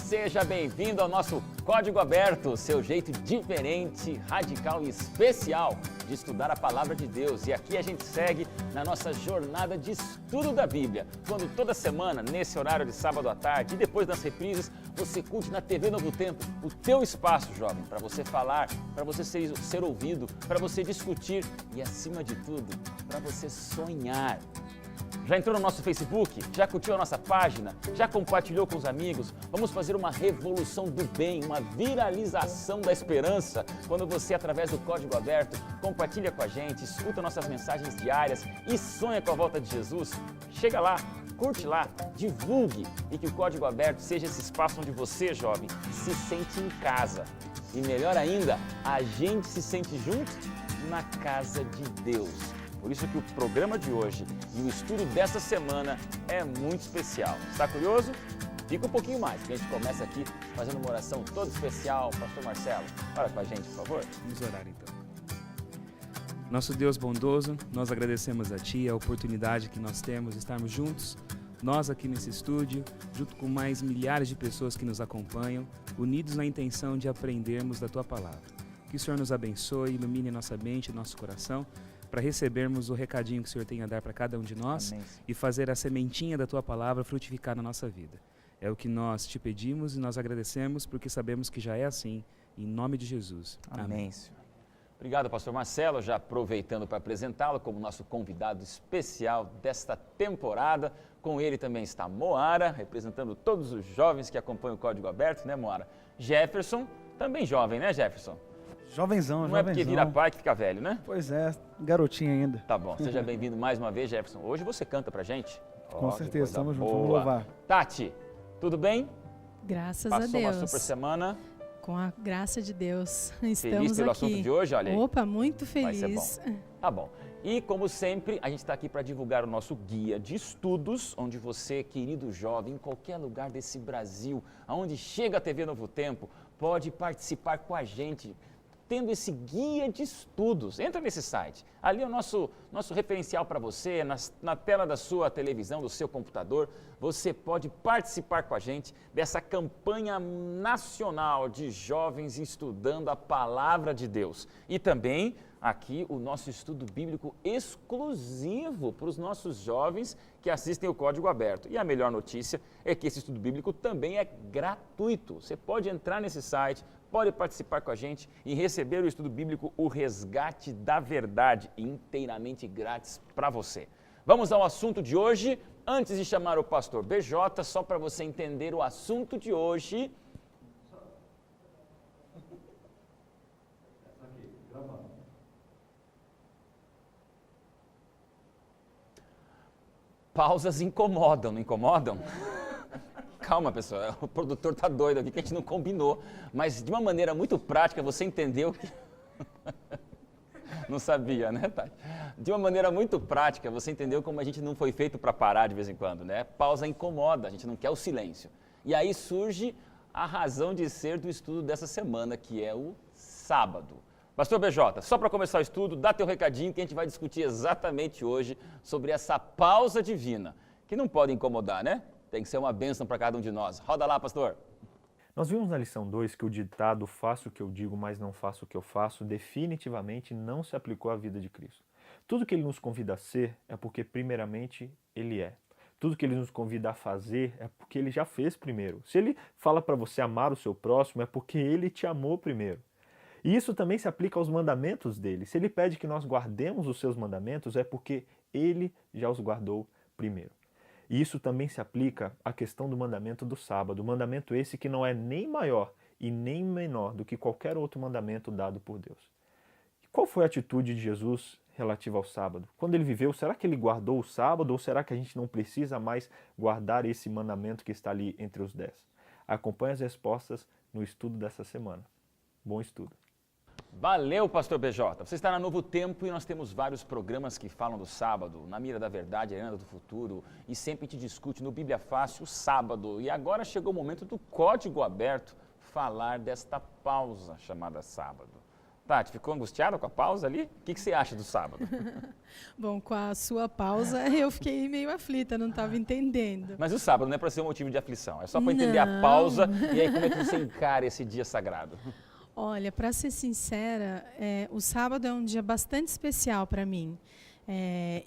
Seja bem-vindo ao nosso Código Aberto, seu jeito diferente, radical e especial de estudar a Palavra de Deus. E aqui a gente segue na nossa jornada de estudo da Bíblia, quando toda semana, nesse horário de sábado à tarde e depois das reprises, você curte na TV Novo Tempo o teu espaço, jovem, para você falar, para você ser ouvido, para você discutir e, acima de tudo, para você sonhar. Já entrou no nosso Facebook? Já curtiu a nossa página? Já compartilhou com os amigos? Vamos fazer uma revolução do bem, uma viralização da esperança, quando você, através do Código Aberto, compartilha com a gente, escuta nossas mensagens diárias e sonha com a volta de Jesus. Chega lá, curte lá, divulgue e que o Código Aberto seja esse espaço onde você, jovem, se sente em casa. E melhor ainda, a gente se sente junto na casa de Deus. Por isso que o programa de hoje e o estudo dessa semana é muito especial. Está curioso? Fica um pouquinho mais, que a gente começa aqui fazendo uma oração toda especial. Pastor Marcelo, ora com a gente, por favor. Vamos orar então. Nosso Deus bondoso, nós agradecemos a Ti a oportunidade que nós temos de estarmos juntos, nós aqui nesse estúdio, junto com mais milhares de pessoas que nos acompanham, unidos na intenção de aprendermos da Tua Palavra. Que o Senhor nos abençoe, ilumine nossa mente e nosso coração, para recebermos o recadinho que o Senhor tem a dar para cada um de nós. Amém. E fazer a sementinha da Tua Palavra frutificar na nossa vida. É o que nós te pedimos e nós agradecemos porque sabemos que já é assim, em nome de Jesus. Amém, Senhor. Obrigado, pastor Marcelo, já aproveitando para apresentá-lo como nosso convidado especial desta temporada. Com ele também está Moara, representando todos os jovens que acompanham o Código Aberto, né, Moara? Jefferson, também jovem, né, Jefferson? Jovenzão, Não é porque vira pai que fica velho, né? Pois é, garotinho ainda. Tá bom, seja bem-vindo mais uma vez, Jefferson. Hoje você canta pra gente? Com certeza, estamos juntos, vamos louvar. Tati, tudo bem? Graças a Deus. Passou uma super semana? Com a graça de Deus, estamos feliz pelo aqui. Assunto de hoje? Olha aí. Opa, muito feliz. Vai ser bom. Tá bom. E, como sempre, a gente está aqui para divulgar o nosso guia de estudos, onde você, querido jovem, em qualquer lugar desse Brasil, aonde chega a TV Novo Tempo, pode participar com a gente, tendo esse guia de estudos. Entra nesse site, ali é o nosso referencial para você, na tela da sua televisão, do seu computador, você pode participar com a gente dessa campanha nacional de jovens estudando a Palavra de Deus. E também aqui o nosso estudo bíblico exclusivo para os nossos jovens que assistem o Código Aberto. E a melhor notícia é que esse estudo bíblico também é gratuito. Você pode entrar nesse site, pode participar com a gente e receber o estudo bíblico O Resgate da Verdade, inteiramente grátis para você. Vamos ao assunto de hoje. Antes de chamar o pastor BJ, só para você entender o assunto de hoje. Pausas incomodam, não incomodam? Calma, pessoal, o produtor tá doido aqui que a gente não combinou, mas de uma maneira muito prática você entendeu que... Não sabia, né, Tati? De uma maneira muito prática você entendeu como a gente não foi feito para parar de vez em quando, né? Pausa incomoda, a gente não quer o silêncio. E aí surge a razão de ser do estudo dessa semana, que é o sábado. Pastor BJ, só para começar o estudo, dá teu recadinho que a gente vai discutir exatamente hoje sobre essa pausa divina, que não pode incomodar, né? Tem que ser uma bênção para cada um de nós. Roda lá, pastor. Nós vimos na lição 2 que o ditado "faço o que eu digo, mas não faço o que eu faço" definitivamente não se aplicou à vida de Cristo. Tudo que Ele nos convida a ser é porque primeiramente Ele é. Tudo que Ele nos convida a fazer é porque Ele já fez primeiro. Se Ele fala para você amar o seu próximo é porque Ele te amou primeiro. E isso também se aplica aos mandamentos dele. Se Ele pede que nós guardemos os seus mandamentos é porque Ele já os guardou primeiro. E isso também se aplica à questão do mandamento do sábado, mandamento esse que não é nem maior e nem menor do que qualquer outro mandamento dado por Deus. E qual foi a atitude de Jesus relativa ao sábado? Quando Ele viveu, será que Ele guardou o sábado ou será que a gente não precisa mais guardar esse mandamento que está ali entre os 10? Acompanhe as respostas no estudo dessa semana. Bom estudo. Valeu, pastor BJ. Você está na Novo Tempo e nós temos vários programas que falam do sábado, na Mira da Verdade, Arena do Futuro, e sempre te discute no Bíblia Fácil o sábado. E agora chegou o momento do Código Aberto falar desta pausa chamada sábado. Tati, ficou angustiada com a pausa ali? O que você acha do sábado? Bom, com a sua pausa eu fiquei meio aflita, não estava entendendo. Mas o sábado não é para ser um motivo de aflição, é só para entender a pausa e aí como é que você encara esse dia sagrado. Olha, para ser sincera, o sábado é um dia bastante especial para mim.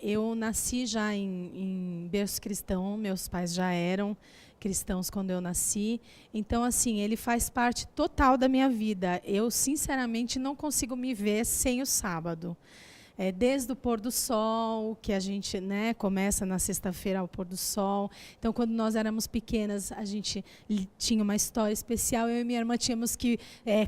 Eu nasci já em berço cristão, meus pais já eram cristãos quando eu nasci. Então, assim, ele faz parte total da minha vida. Eu, sinceramente, não consigo me ver sem o sábado. Desde o pôr do sol, que a gente, né, começa na sexta-feira ao pôr do sol. Então, quando nós éramos pequenas, a gente tinha uma história especial. Eu e minha irmã tínhamos que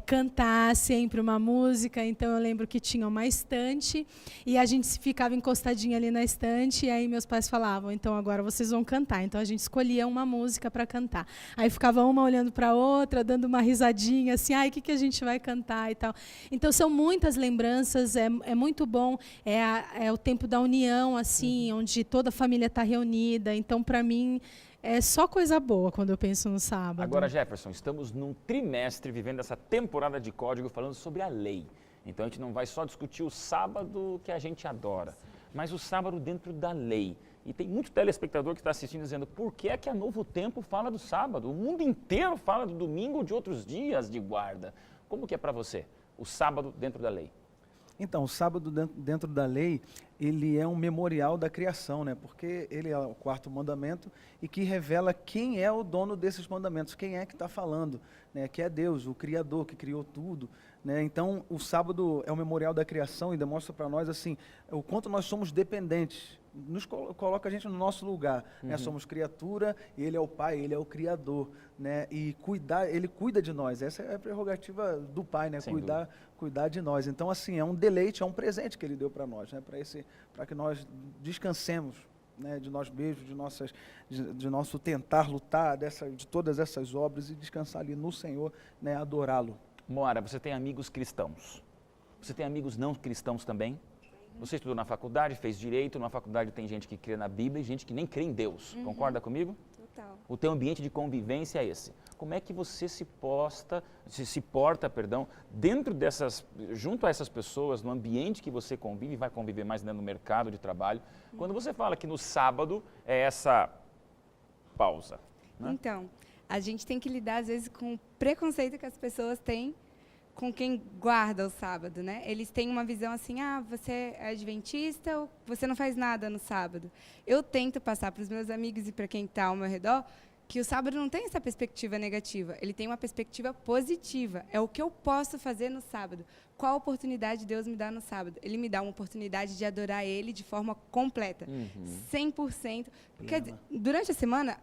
cantar sempre uma música. Então, eu lembro que tinha uma estante e a gente ficava encostadinha ali na estante. E aí meus pais falavam, então agora vocês vão cantar. Então, a gente escolhia uma música para cantar. Aí ficava uma olhando para a outra, dando uma risadinha, assim, ai, o que a gente vai cantar e tal. Então, são muitas lembranças, é muito bom. É o tempo da união, assim, onde toda a família está reunida. Então, para mim, é só coisa boa quando eu penso no sábado. Agora, Jefferson, estamos num trimestre vivendo essa temporada de Código falando sobre a lei. Então, a gente não vai só discutir o sábado que a gente adora, mas o sábado dentro da lei. E tem muito telespectador que está assistindo dizendo, por que é que a Novo Tempo fala do sábado? O mundo inteiro fala do domingo ou de outros dias de guarda. Como que é para você, o sábado dentro da lei? Então, o sábado dentro da lei, ele é um memorial da criação, né? Porque ele é o quarto mandamento e que revela quem é o dono desses mandamentos, quem é que está falando, né? Que é Deus, o Criador, que criou tudo, né? Então, o sábado é o memorial da criação e demonstra para nós, assim, o quanto nós somos dependentes. Nos coloca a gente no nosso lugar, né? Somos criatura e ele é o pai, ele é o criador, né? E ele cuida de nós, essa é a prerrogativa do pai, né? Cuidar de nós. Então, assim, é um deleite, é um presente que ele deu para nós, né? Para que nós descansemos, né? De nós mesmos, de nosso tentar lutar de todas essas obras e descansar ali no Senhor, né? Adorá-lo. Moara, você tem amigos cristãos, você tem amigos não cristãos também? Você estudou na faculdade, fez direito, na faculdade tem gente que crê na Bíblia e gente que nem crê em Deus. Concorda comigo? Total. O teu ambiente de convivência é esse. Como é que você se porta, dentro junto a essas pessoas, no ambiente que você convive, e vai conviver mais dentro do mercado de trabalho, quando você fala que no sábado é essa pausa? Né? Então, a gente tem que lidar às vezes com o preconceito que as pessoas têm com quem guarda o sábado, né? Eles têm uma visão assim, você é adventista ou você não faz nada no sábado. Eu tento passar para os meus amigos e para quem está ao meu redor que o sábado não tem essa perspectiva negativa, ele tem uma perspectiva positiva. É o que eu posso fazer no sábado. Qual oportunidade Deus me dá no sábado? Ele me dá uma oportunidade de adorar Ele de forma completa, 100%. Porque durante a semana,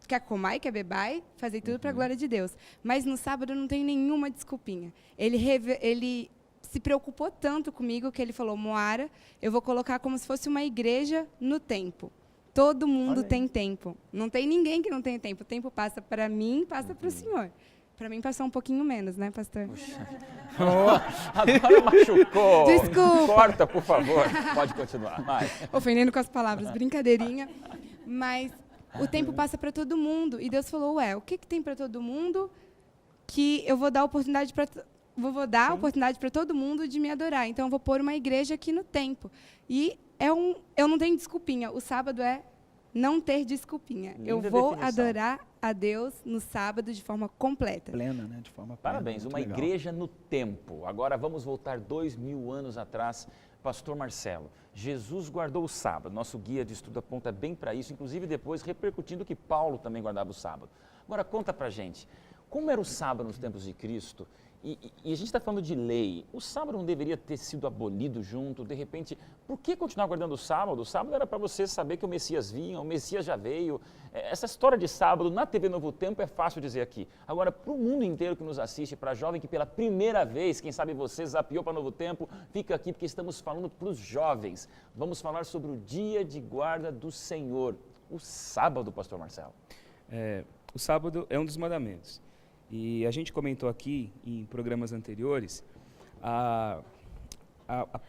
quer comar e quer beber, fazer tudo para a glória de Deus. Mas no sábado não tem nenhuma desculpinha. Ele se preocupou tanto comigo que ele falou, Moara, eu vou colocar como se fosse uma igreja no tempo. Todo mundo tem tempo. Não tem ninguém que não tenha tempo. O tempo passa para mim, passa para o Senhor. Para mim passou um pouquinho menos, né, pastor? Agora machucou. Desculpa. Corta, por favor. Pode continuar. Vai. Ofendendo com as palavras, brincadeirinha. Mas o tempo passa para todo mundo. E Deus falou, o que tem para todo mundo que eu vou dar oportunidade para... Vou dar a oportunidade para todo mundo de me adorar. Então, eu vou pôr uma igreja aqui no tempo. E eu não tenho desculpinha. O sábado é não ter desculpinha. Linda eu vou definição. adorar a Deus no sábado de forma completa. Plena, né? De forma plena. Parabéns, Muito uma legal. igreja no tempo. Agora vamos voltar 2000 anos atrás. Pastor Marcelo, Jesus guardou o sábado. Nosso guia de estudo aponta bem para isso, inclusive depois repercutindo que Paulo também guardava o sábado. Agora conta pra gente, como era o sábado nos tempos de Cristo? E a gente está falando de lei. O sábado não deveria ter sido abolido junto? De repente, por que continuar guardando o sábado? O sábado era para você saber que o Messias vinha, o Messias já veio. Essa história de sábado na TV Novo Tempo é fácil dizer aqui. Agora, para o mundo inteiro que nos assiste, para jovem que pela primeira vez, quem sabe você zapiou para Novo Tempo, fica aqui porque estamos falando para os jovens. Vamos falar sobre o dia de guarda do Senhor, o sábado, pastor Marcelo. O sábado é um dos mandamentos. E a gente comentou aqui em programas anteriores a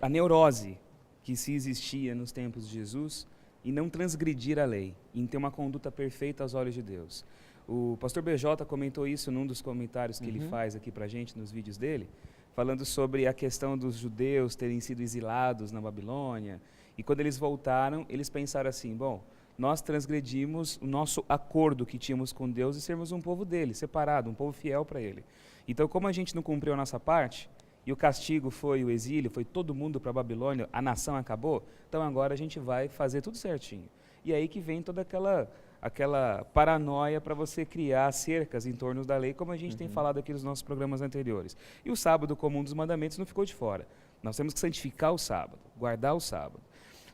neurose que se existia nos tempos de Jesus em não transgredir a lei, em ter uma conduta perfeita aos olhos de Deus. O pastor BJ comentou isso num dos comentários que ele faz aqui pra gente, nos vídeos dele, falando sobre a questão dos judeus terem sido exilados na Babilônia, e quando eles voltaram, eles pensaram assim, bom, nós transgredimos o nosso acordo que tínhamos com Deus e sermos um povo dele, separado, um povo fiel para ele. Então, como a gente não cumpriu a nossa parte, e o castigo foi o exílio, foi todo mundo para a Babilônia, a nação acabou, então agora a gente vai fazer tudo certinho. E aí que vem toda aquela paranoia para você criar cercas em torno da lei, como a gente tem falado aqui nos nossos programas anteriores. E o sábado, como um dos mandamentos, não ficou de fora. Nós temos que santificar o sábado, guardar o sábado.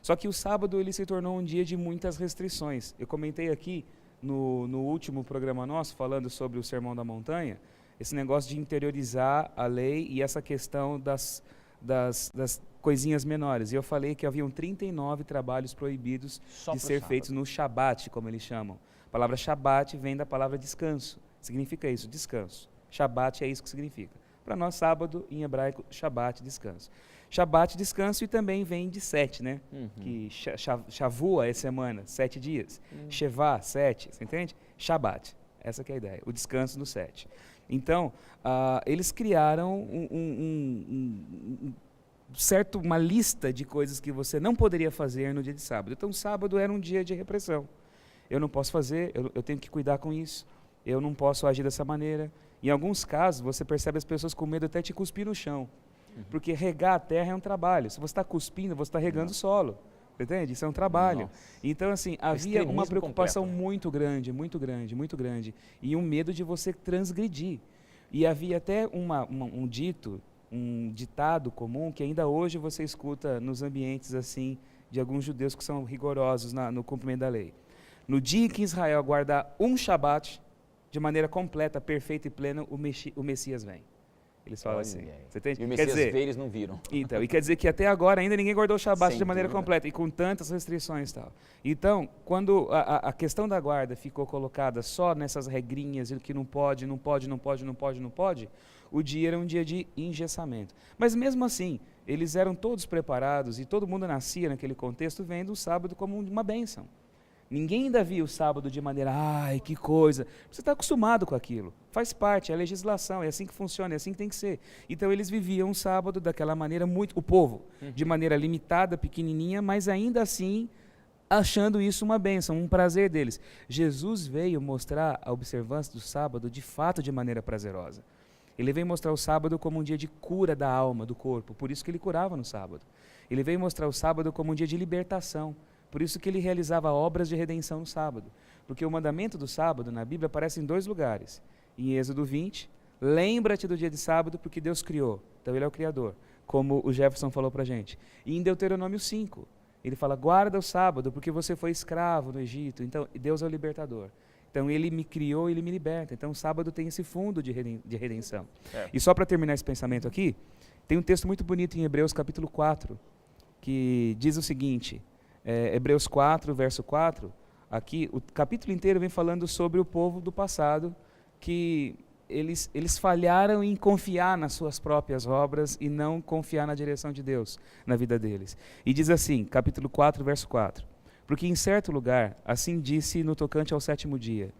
Só que o sábado ele se tornou um dia de muitas restrições. Eu comentei aqui no último programa nosso, falando sobre o Sermão da Montanha, esse negócio de interiorizar a lei e essa questão das coisinhas menores. E eu falei que haviam 39 trabalhos proibidos de ser feitos no Shabat, como eles chamam. A palavra Shabat vem da palavra descanso. Significa isso, descanso. Shabat é isso que significa. Para nós, sábado, em hebraico, Shabat, descanso. Shabat, descanso, e também vem de 7, né? Que Shavua é semana, 7 dias. Shevá, 7, você entende? Shabat, essa que é a ideia, o descanso no 7. Então, eles criaram uma lista de coisas que você não poderia fazer no dia de sábado. Então, sábado era um dia de repressão. Eu não posso fazer, eu tenho que cuidar com isso, eu não posso agir dessa maneira. Em alguns casos, você percebe as pessoas com medo até de cuspir no chão. Porque regar a terra é um trabalho. Se você está cuspindo, você está regando o solo. Entende? Isso é um trabalho. Nossa. Então, assim, havia uma preocupação completo, né? muito grande, muito grande, muito grande. E um medo de você transgredir. E havia até um ditado comum que ainda hoje você escuta nos ambientes assim de alguns judeus que são rigorosos no cumprimento da lei. No dia em que Israel guardar um Shabat, de maneira completa, perfeita e plena, o Messias vem. Eles falam assim. Você entende? E o Quer Messias dizer, veio, eles não viram. então, e quer dizer que até agora ainda ninguém guardou o Shabat Sem de maneira dúvida. completa e com tantas restrições e tal. Então, quando a questão da guarda ficou colocada só nessas regrinhas, que não pode, o dia era um dia de engessamento. Mas mesmo assim, eles eram todos preparados e todo mundo nascia naquele contexto vendo o sábado como uma bênção. Ninguém ainda via o sábado de maneira, ai, que coisa. Você está acostumado com aquilo. Faz parte, é a legislação, é assim que funciona, é assim que tem que ser. Então eles viviam o sábado daquela maneira o povo, de maneira limitada, pequenininha, mas ainda assim achando isso uma bênção, um prazer deles. Jesus veio mostrar a observância do sábado de fato de maneira prazerosa. Ele veio mostrar o sábado como um dia de cura da alma, do corpo, por isso que ele curava no sábado. Ele veio mostrar o sábado como um dia de libertação. Por isso que ele realizava obras de redenção no sábado. Porque o mandamento do sábado na Bíblia aparece em 2 lugares. Em Êxodo 20, lembra-te do dia de sábado porque Deus criou. Então ele é o Criador, como o Jefferson falou pra gente. E em Deuteronômio 5, ele fala, guarda o sábado porque você foi escravo no Egito. Então Deus é o libertador. Então ele me criou e ele me liberta. Então o sábado tem esse fundo de redenção. E só para terminar esse pensamento aqui, tem um texto muito bonito em Hebreus capítulo 4, que diz o seguinte... Hebreus 4, verso 4, aqui o capítulo inteiro vem falando sobre o povo do passado, que eles falharam em confiar nas suas próprias obras e não confiar na direção de Deus na vida deles. E diz assim, capítulo 4, verso 4, porque em certo lugar, assim disse no tocante ao 7º dia,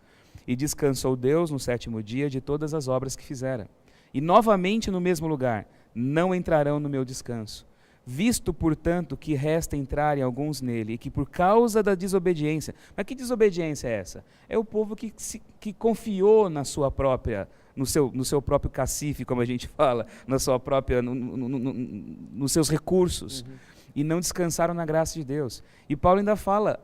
e descansou Deus no 7º dia de todas as obras que fizera. E novamente no mesmo lugar, não entrarão no meu descanso. Visto, portanto, que resta entrarem alguns nele, e que por causa da desobediência... Mas que desobediência é essa? É o povo que confiou na sua própria, no seu próprio cacife, como a gente fala, na sua própria, nos seus recursos, e não descansaram na graça de Deus. E Paulo ainda fala,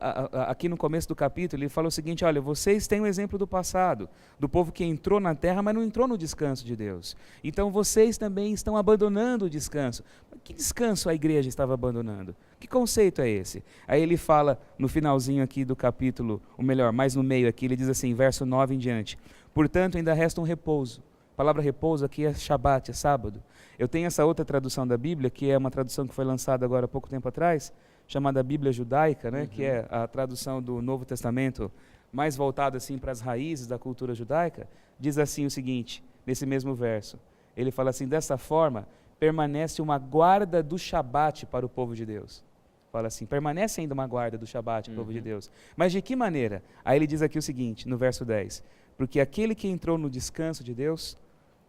aqui no começo do capítulo, ele fala o seguinte, olha, vocês têm um exemplo do passado, do povo que entrou na terra, mas não entrou no descanso de Deus. Então vocês também estão abandonando o descanso. Que descanso a igreja estava abandonando? Que conceito é esse? Aí ele fala no finalzinho aqui do capítulo, ou melhor, mais no meio aqui, ele diz assim, verso 9 em diante, portanto ainda resta um repouso. A palavra repouso aqui é Shabat, é sábado. Eu tenho essa outra tradução da Bíblia, que é uma tradução que foi lançada agora há pouco tempo atrás, chamada Bíblia Judaica, né, que é a tradução do Novo Testamento mais voltada assim, para as raízes da cultura judaica, diz assim o seguinte, nesse mesmo verso. Ele fala assim, dessa forma, permanece uma guarda do Shabat para o povo de Deus. Fala assim, permanece ainda uma guarda do Shabat para o povo de Deus. Mas de que maneira? Aí ele diz aqui o seguinte, no verso 10. Porque aquele que entrou no descanso de Deus,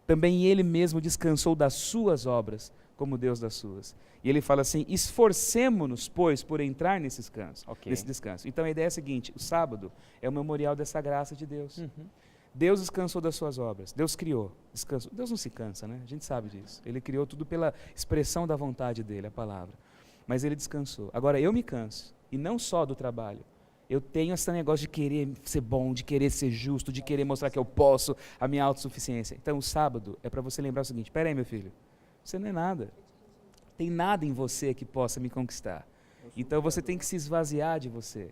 também ele mesmo descansou das suas obras, como Deus das suas. E ele fala assim, esforcemo-nos, pois, por entrar nesse descanso. Então a ideia é a seguinte, o sábado é o memorial dessa graça de Deus. Deus descansou das suas obras, Deus criou, descansou. Deus não se cansa, né? A gente sabe disso. Ele criou tudo pela expressão da vontade dele, a palavra. Mas ele descansou. Agora eu me canso, e não só do trabalho. Eu tenho esse negócio de querer ser bom, de querer ser justo, de querer mostrar que eu posso, a minha autossuficiência. Então o sábado é para você lembrar o seguinte, espera aí meu filho, você não é nada. Tem nada em você que possa me conquistar. Então você tem que se esvaziar de você.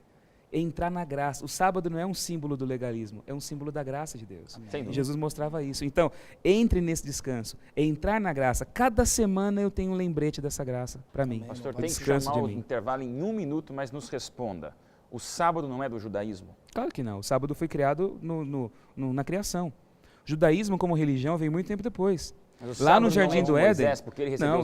Entrar na graça. O sábado não é um símbolo do legalismo, é um símbolo da graça de Deus. E Jesus mostrava isso. Então, entre nesse descanso, entrar na graça. Cada semana eu tenho um lembrete dessa graça para mim. Pastor, tem que chamar o intervalo em 1 minuto, mas nos responda. O sábado não é do judaísmo? Claro que não. O sábado foi criado na criação. O judaísmo como religião veio muito tempo depois. Lá no Jardim do Éden,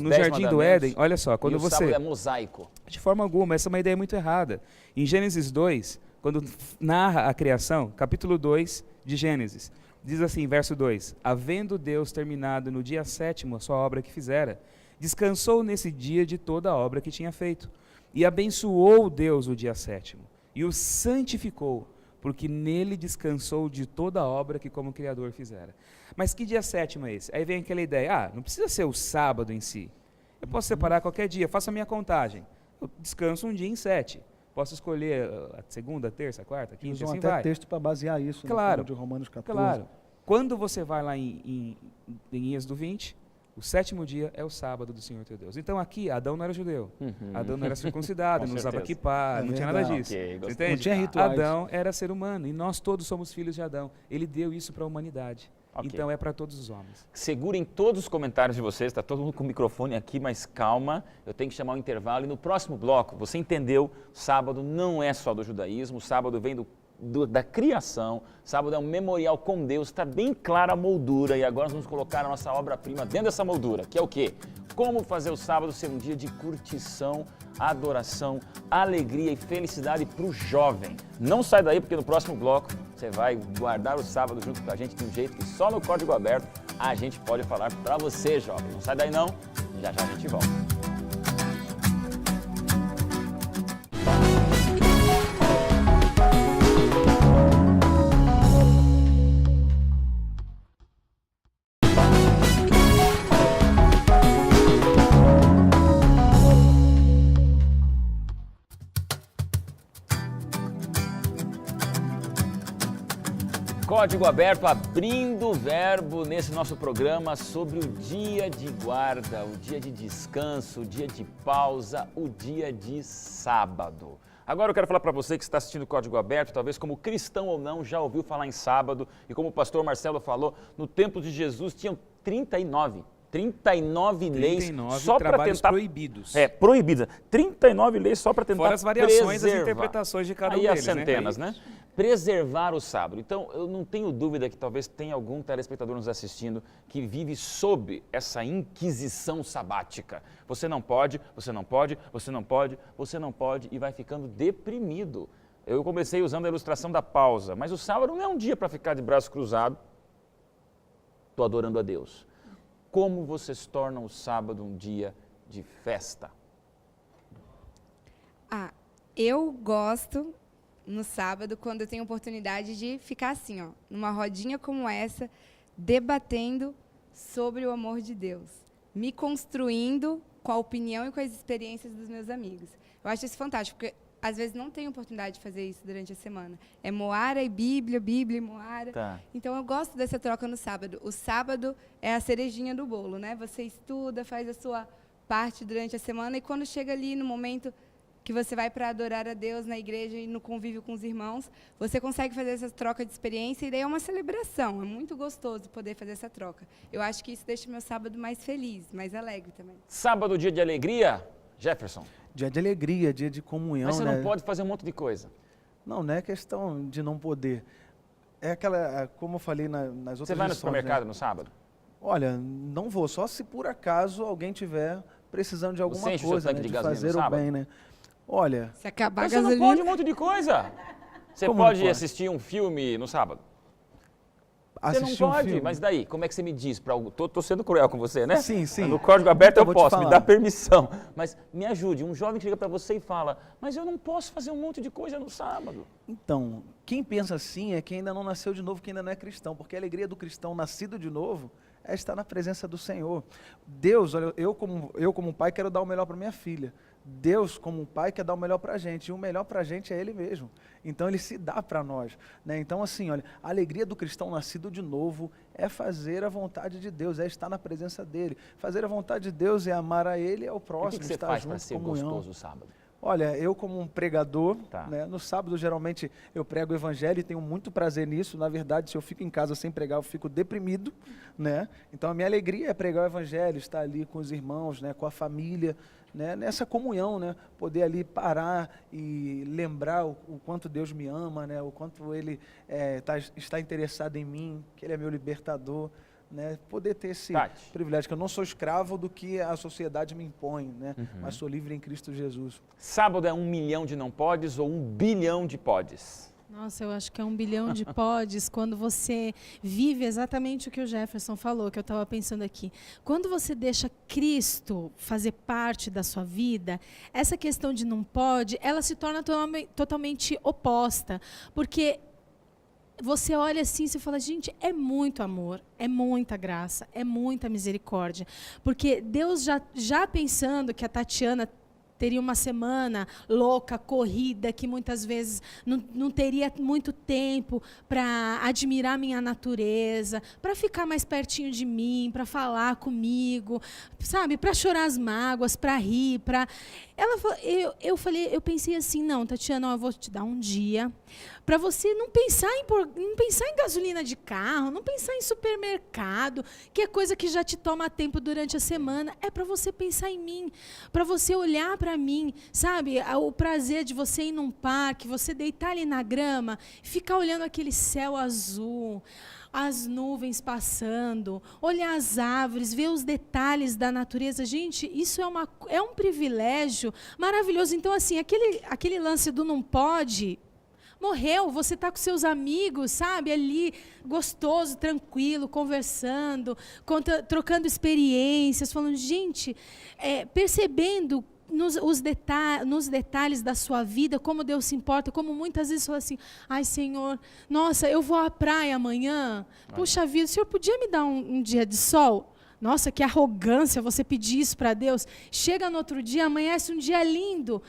no Jardim do Éden, olha só, quando você... O sábado é mosaico. De forma alguma, essa é uma ideia muito errada. Em Gênesis 2, quando narra a criação, capítulo 2 de Gênesis, diz assim, verso 2, havendo Deus terminado no dia 7º a sua obra que fizera, descansou nesse dia de toda a obra que tinha feito, e abençoou Deus o dia 7º, e o santificou, porque nele descansou de toda a obra que como Criador fizera. Mas que dia 7º é esse? Aí vem aquela ideia, não precisa ser o sábado em si. Eu posso separar qualquer dia, faço a minha contagem. Eu descanso um dia em 7. Posso escolher a segunda, terça, quarta, quinta, assim vai. Até texto para basear isso Claro, no de Romanos 14. Claro. Quando você vai lá em Êxodo 20, o 7º dia é o sábado do Senhor teu Deus. Então aqui, Adão não era judeu. Adão não era circuncidado, não usava kippá, não tinha nada disso. Você entende? Não tinha rituais. Adão era ser humano e nós todos somos filhos de Adão. Ele deu isso para a humanidade. Então é para todos os homens. Segurem todos os comentários de vocês, está todo mundo com o microfone aqui, mas calma, eu tenho que chamar o intervalo. E no próximo bloco, você entendeu, sábado não é só do judaísmo, o sábado vem da criação, sábado é um memorial com Deus, está bem clara a moldura. E agora nós vamos colocar a nossa obra-prima dentro dessa moldura, que é o quê? Como fazer o sábado ser um dia de curtição, adoração, alegria e felicidade para o jovem. Não sai daí, porque no próximo bloco você vai guardar o sábado junto com a gente de um jeito que só no Código Aberto a gente pode falar para você, jovem. Não sai daí não, já já a gente volta. Código Aberto, abrindo o verbo nesse nosso programa sobre o dia de guarda, o dia de descanso, o dia de pausa, o dia de sábado. Agora eu quero falar para você que está assistindo o Código Aberto, talvez como cristão ou não, já ouviu falar em sábado, e como o pastor Marcelo falou, no tempo de Jesus tinham 39 leis só para tentar... proibidos. Proibidas. 39 leis só para tentar fora as variações, as interpretações de cada um deles, as centenas, né? Preservar o sábado. Então, eu não tenho dúvida que talvez tenha algum telespectador nos assistindo que vive sob essa inquisição sabática. Você não pode, você não pode, você não pode, você não pode, e vai ficando deprimido. Eu comecei usando a ilustração da pausa, mas o sábado não é um dia para ficar de braço cruzado. Estou adorando a Deus. Como vocês tornam o sábado um dia de festa? Eu gosto no sábado quando eu tenho oportunidade de ficar assim, numa rodinha como essa, debatendo sobre o amor de Deus, me construindo com a opinião e com as experiências dos meus amigos. Eu acho isso fantástico, porque às vezes não tenho oportunidade de fazer isso durante a semana. É Moara e Bíblia, Bíblia e Moara. Tá. Então, eu gosto dessa troca no sábado. O sábado é a cerejinha do bolo, né? Você estuda, faz a sua parte durante a semana, e quando chega ali no momento que você vai para adorar a Deus na igreja e no convívio com os irmãos, você consegue fazer essa troca de experiência, e daí é uma celebração. É muito gostoso poder fazer essa troca. Eu acho que isso deixa o meu sábado mais feliz, mais alegre também. Sábado, dia de alegria, Jefferson? Dia de alegria, dia de comunhão. Mas você não pode fazer um monte de coisa. Não é questão de não poder. É aquela, como eu falei nas outras Você vai no lições, supermercado né? no sábado? Olha, não vou, só se por acaso alguém tiver precisando de alguma enche o seu coisa, tanque né, de de gasolina no fazer o sábado? bem, né? Olha, Se acabar a Mas você não gasolina... pode um monte de coisa. Você Como não pode pode? assistir um filme no sábado? Você não assistir um pode, filme. mas daí, como é que você me diz? Tô sendo cruel com você, né? Sim, sim. No código aberto Então, eu vou te posso, me falar. dá permissão. Mas me ajude, um jovem que chega para você e fala, mas eu não posso fazer um monte de coisa no sábado. Então, quem pensa assim é quem ainda não nasceu de novo, quem ainda não é cristão, porque a alegria do cristão nascido de novo é estar na presença do Senhor. Deus, olha, eu como pai quero dar o melhor para minha filha. Deus, como pai, quer dar o melhor para a gente, e o melhor para a gente é Ele mesmo. Então, Ele se dá para nós, né? Então, assim, olha, a alegria do cristão nascido de novo é fazer a vontade de Deus, é estar na presença dEle. Fazer a vontade de Deus é amar a Ele e ao E o próximo, que você estar faz para junto, ser comunhão. gostoso o sábado? Olha, eu como um pregador, Tá. né, no sábado geralmente eu prego o evangelho e tenho muito prazer nisso. Na verdade, se eu fico em casa sem pregar, eu fico deprimido, né? Então a minha alegria é pregar o evangelho, estar ali com os irmãos, né, com a família, né, nessa comunhão, né, poder ali parar e lembrar o quanto Deus me ama, né, o quanto Ele está interessado em mim, que Ele é meu libertador. Né, poder ter esse Tati. privilégio, que eu não sou escravo do que a sociedade me impõe, né, mas sou livre em Cristo Jesus. Sábado é 1 milhão de não podes ou 1 bilhão de podes? Nossa, eu acho que é 1 bilhão de podes quando você vive exatamente o que o Jefferson falou, que eu estava pensando aqui. Quando você deixa Cristo fazer parte da sua vida, essa questão de não pode, ela se torna totalmente oposta, porque você olha assim e você fala, gente, é muito amor, é muita graça, é muita misericórdia. Porque Deus já pensando que a Tatiana teria uma semana louca, corrida, que muitas vezes não teria muito tempo para admirar minha natureza, para ficar mais pertinho de mim, para falar comigo, sabe, para chorar as mágoas, para rir, eu pensei assim, não, Tatiana, eu vou te dar um dia para você não pensar em gasolina de carro, não pensar em supermercado, que é coisa que já te toma tempo durante a semana. É para você pensar em mim, para você olhar para mim, sabe? O prazer de você ir num parque, você deitar ali na grama, ficar olhando aquele céu azul, as nuvens passando, olhar as árvores, ver os detalhes da natureza. Gente, isso é um privilégio maravilhoso. Então, assim, aquele lance do não pode... Morreu, você está com seus amigos, sabe, ali, gostoso, tranquilo, conversando, trocando experiências, falando, gente, percebendo nos detalhes da sua vida, como Deus se importa, como muitas vezes fala assim, ai Senhor, nossa, eu vou à praia amanhã, puxa vida, o Senhor podia me dar um dia de sol? Nossa, que arrogância você pedir isso para Deus. Chega no outro dia, amanhece um dia lindo,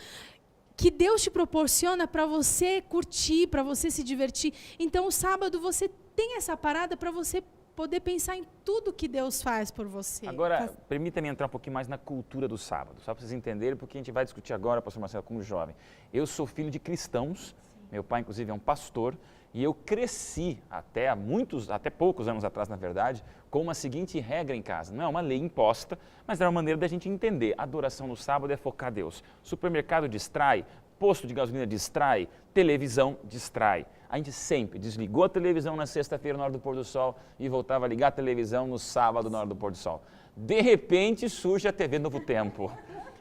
que Deus te proporciona para você curtir, para você se divertir. Então, o sábado você tem essa parada para você poder pensar em tudo que Deus faz por você. Agora, permita-me entrar um pouquinho mais na cultura do sábado, só para vocês entenderem, porque a gente vai discutir agora, pastor Marcelo, como jovem. Eu sou filho de cristãos, meu pai, inclusive, é um pastor, e eu cresci até poucos anos atrás, na verdade, com uma seguinte regra em casa. Não é uma lei imposta, mas é uma maneira da gente entender. A adoração no sábado é focar Deus. Supermercado distrai, posto de gasolina distrai, televisão distrai. A gente sempre desligou a televisão na sexta-feira, na hora do pôr do sol, e voltava a ligar a televisão no sábado, na hora do pôr do sol. De repente, surge a TV Novo Tempo.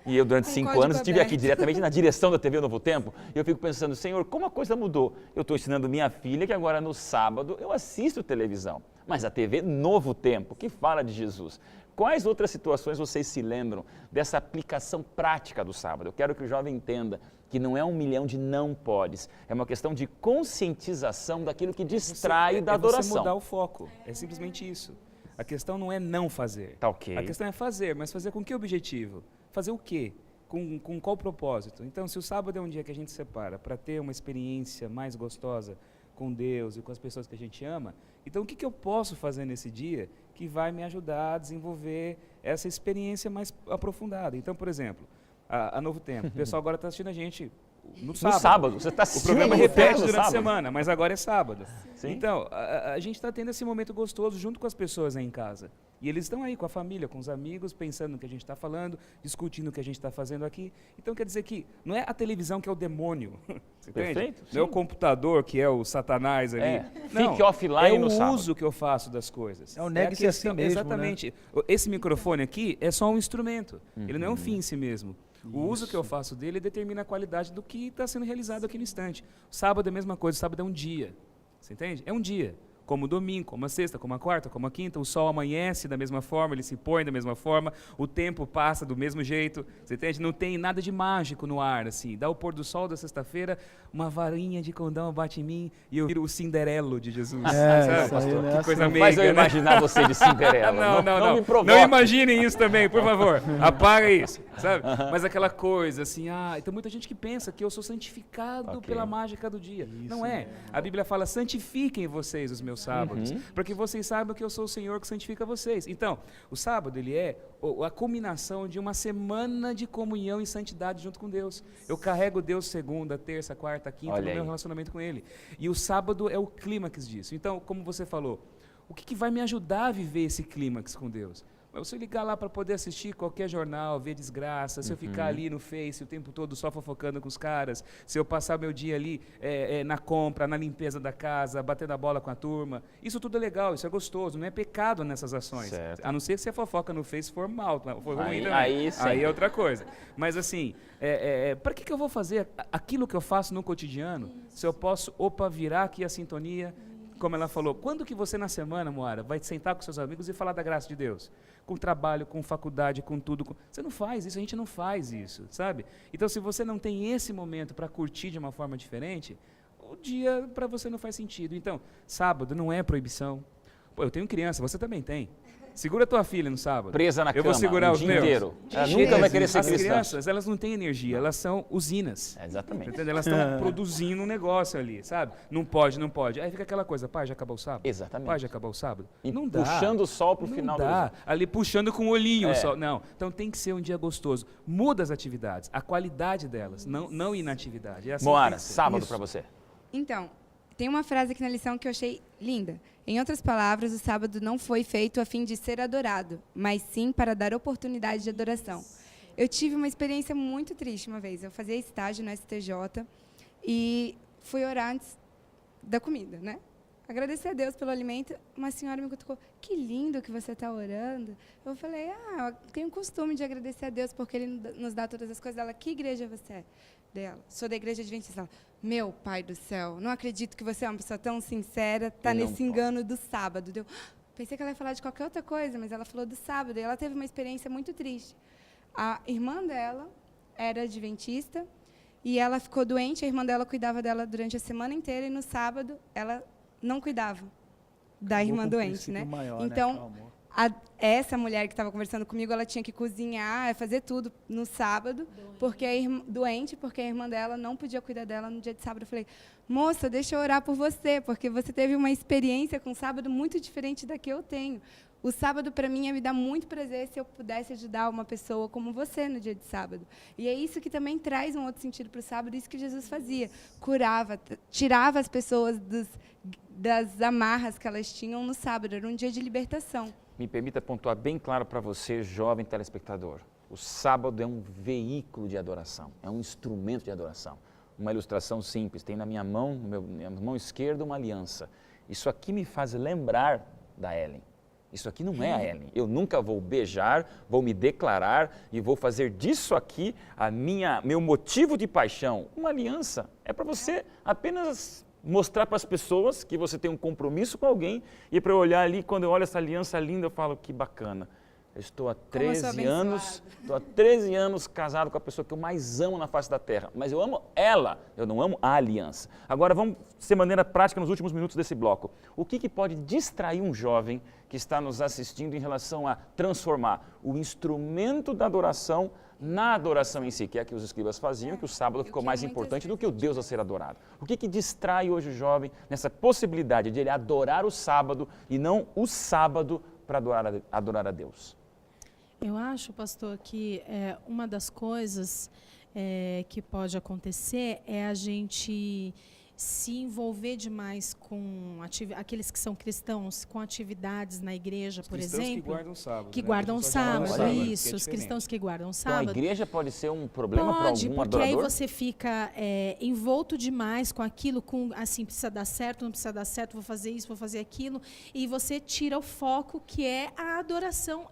E eu, durante 5 anos, estive aqui diretamente na direção da TV Novo Tempo, e eu fico pensando, Senhor, como a coisa mudou? Eu estou ensinando minha filha que agora no sábado eu assisto televisão, mas a TV Novo Tempo, que fala de Jesus. Quais outras situações vocês se lembram dessa aplicação prática do sábado? Eu quero que o jovem entenda que não é 1 milhão de não podes, é uma questão de conscientização daquilo que distrai da adoração. É você mudar o foco, é simplesmente isso. A questão não é não fazer. Tá ok. A questão é fazer, mas fazer com que objetivo? Fazer o quê? Com qual propósito? Então, se o sábado é um dia que a gente separa para ter uma experiência mais gostosa com Deus e com as pessoas que a gente ama, então o que eu posso fazer nesse dia que vai me ajudar a desenvolver essa experiência mais aprofundada? Então, por exemplo, a Novo Tempo, o pessoal agora está assistindo a gente no No sábado. sábado, você está O assistindo programa no repete no durante a sábado. semana, mas agora é sábado. Sim. Então, a gente está tendo esse momento gostoso junto com as pessoas aí em casa. E eles estão aí com a família, com os amigos, pensando no que a gente está falando, discutindo o que a gente está fazendo aqui. Então, quer dizer que não é a televisão que é o demônio. Você entende? Perfeito, Não é o sim. computador que é o satanás ali. É, Não, fique offline é no o sábado. uso que eu faço das coisas. É o negue-se a si mesmo, né? Exatamente. Esse microfone aqui é só um instrumento. Ele não é um Uhum. fim em si mesmo. O uso que eu faço dele determina a qualidade do que está sendo realizado aqui no instante. O sábado é a mesma coisa, o sábado é um dia. Você entende? É um dia. Como o domingo, como a sexta, como a quarta, como a quinta, o sol amanhece da mesma forma, ele se põe da mesma forma, o tempo passa do mesmo jeito, você entende? Não tem nada de mágico no ar, assim. Dá o pôr do sol da sexta-feira, uma varinha de condão bate em mim e eu viro o Cinderelo de Jesus. É, sabe? isso aí, né? Que coisa Assim, meiga, Faz eu né? imaginar você de Cinderela. Não me provoque. Não imaginem isso também, por favor. Apaga isso, sabe? Mas aquela coisa assim, tem muita gente que pensa que eu sou santificado Ok. pela mágica do dia. Não é. A Bíblia fala, santifiquem vocês os meus sábados, para que vocês saibam que eu sou o Senhor que santifica vocês. Então, o sábado, ele é a culminação de uma semana de comunhão e santidade junto com Deus. Eu carrego Deus segunda, terça, quarta, quinta, Olha no meu aí. relacionamento com Ele. E o sábado é o clímax disso. Então, como você falou, o que vai me ajudar a viver esse clímax com Deus? Se eu ligar lá para poder assistir qualquer jornal, ver desgraça, se eu ficar ali no Face o tempo todo só fofocando com os caras, se eu passar meu dia ali na compra, na limpeza da casa, batendo a bola com a turma, isso tudo é legal, isso é gostoso, não é pecado nessas ações. Certo. A não ser se a fofoca no Face for mal, for ruim Aí- também. aí sim. Aí é outra coisa. Mas assim, para que eu vou fazer aquilo que eu faço no cotidiano, se eu posso, virar aqui a sintonia, como ela falou, quando que você na semana, Moara, vai sentar com seus amigos e falar da graça de Deus? Com trabalho, com faculdade, com tudo. Você não faz isso, a gente não faz isso, sabe? Então, se você não tem esse momento para curtir de uma forma diferente, o dia para você não faz sentido. Então, sábado não é proibição. Pô, eu tenho criança, você também tem. Segura tua filha no sábado. Presa na Eu cama vou segurar o os dia meus. inteiro. Ela Gente, nunca vai querer ser as cristã. crianças, elas não têm energia, elas são usinas. Exatamente. Entendeu? Elas estão produzindo um negócio ali, sabe? Não pode. Aí fica aquela coisa, pai, já acabou o sábado? Exatamente. Pai, já acabou o sábado? E Não dá. puxando o sol pro Não final dá. do Ali puxando com o olhinho É. só. Não. Então tem que ser um dia gostoso. Muda as atividades, a qualidade delas, não inatividade. É assim que Moara, tem que ser. sábado Isso. para você. Então, tem uma frase aqui na lição que eu achei linda. Em outras palavras, o sábado não foi feito a fim de ser adorado, mas sim para dar oportunidade de adoração. Eu tive uma experiência muito triste uma vez. Eu fazia estágio no STJ e fui orar antes da comida, né? Agradecer a Deus pelo alimento. Uma senhora me cutucou, que lindo que você está orando. Eu falei, eu tenho costume de agradecer a Deus porque Ele nos dá todas as coisas. Ela, que igreja você é? Dela, sou da igreja adventista. Ela, meu pai do céu, não acredito que você é uma pessoa tão sincera, está Não nesse pode. engano do sábado. Pensei que ela ia falar de qualquer outra coisa, mas ela falou do sábado. E ela teve uma experiência muito triste. A irmã dela era adventista e ela ficou doente. A irmã dela cuidava dela durante a semana inteira e no sábado ela não cuidava da Acabou irmã com um doente, princípio né? maior, né, Então, que é o amor. essa mulher que estava conversando comigo, ela tinha que cozinhar, fazer tudo no sábado, porque doente, porque a irmã dela não podia cuidar dela no dia de sábado. Eu falei, moça, deixa eu orar por você, porque você teve uma experiência com o sábado muito diferente da que eu tenho. O sábado, para mim, ia me dar muito prazer se eu pudesse ajudar uma pessoa como você no dia de sábado. E é isso que também traz um outro sentido para o sábado, isso que Jesus fazia. Curava, tirava as pessoas das amarras que elas tinham no sábado. Era um dia de libertação. Me permita pontuar bem claro para você, jovem telespectador. O sábado é um veículo de adoração, é um instrumento de adoração. Uma ilustração simples, tem na minha mão, minha mão esquerda, uma aliança. Isso aqui me faz lembrar da Ellen. Isso aqui não é a Ellen. Eu nunca vou beijar, vou me declarar e vou fazer disso aqui meu motivo de paixão. Uma aliança é para você apenas mostrar para as pessoas que você tem um compromisso com alguém e para eu olhar ali, quando eu olho essa aliança linda, eu falo, que bacana. Eu estou há 13 anos casado com a pessoa que eu mais amo na face da terra, mas eu amo ela, eu não amo a aliança. Agora vamos ser maneira prática nos últimos minutos desse bloco. O que pode distrair um jovem que está nos assistindo em relação a transformar o instrumento da adoração na adoração em si, que é a que os escribas faziam, que o sábado ficou mais importante do que o Deus a ser adorado. O que distrai hoje o jovem nessa possibilidade de ele adorar o sábado e não o sábado para adorar a Deus? Eu acho, pastor, que uma das coisas que pode acontecer é a gente se envolver demais com aqueles que são cristãos, com atividades na igreja, por exemplo. Que guardam o sábado. Que né? guardam o sábado, sábado, isso. Os cristãos que guardam o Então a sábado. igreja pode ser um problema para Pode, algum porque adorador? aí você fica envolto demais com aquilo, assim, precisa dar certo, não precisa dar certo, vou fazer isso, vou fazer aquilo, e você tira o foco que é a adoração,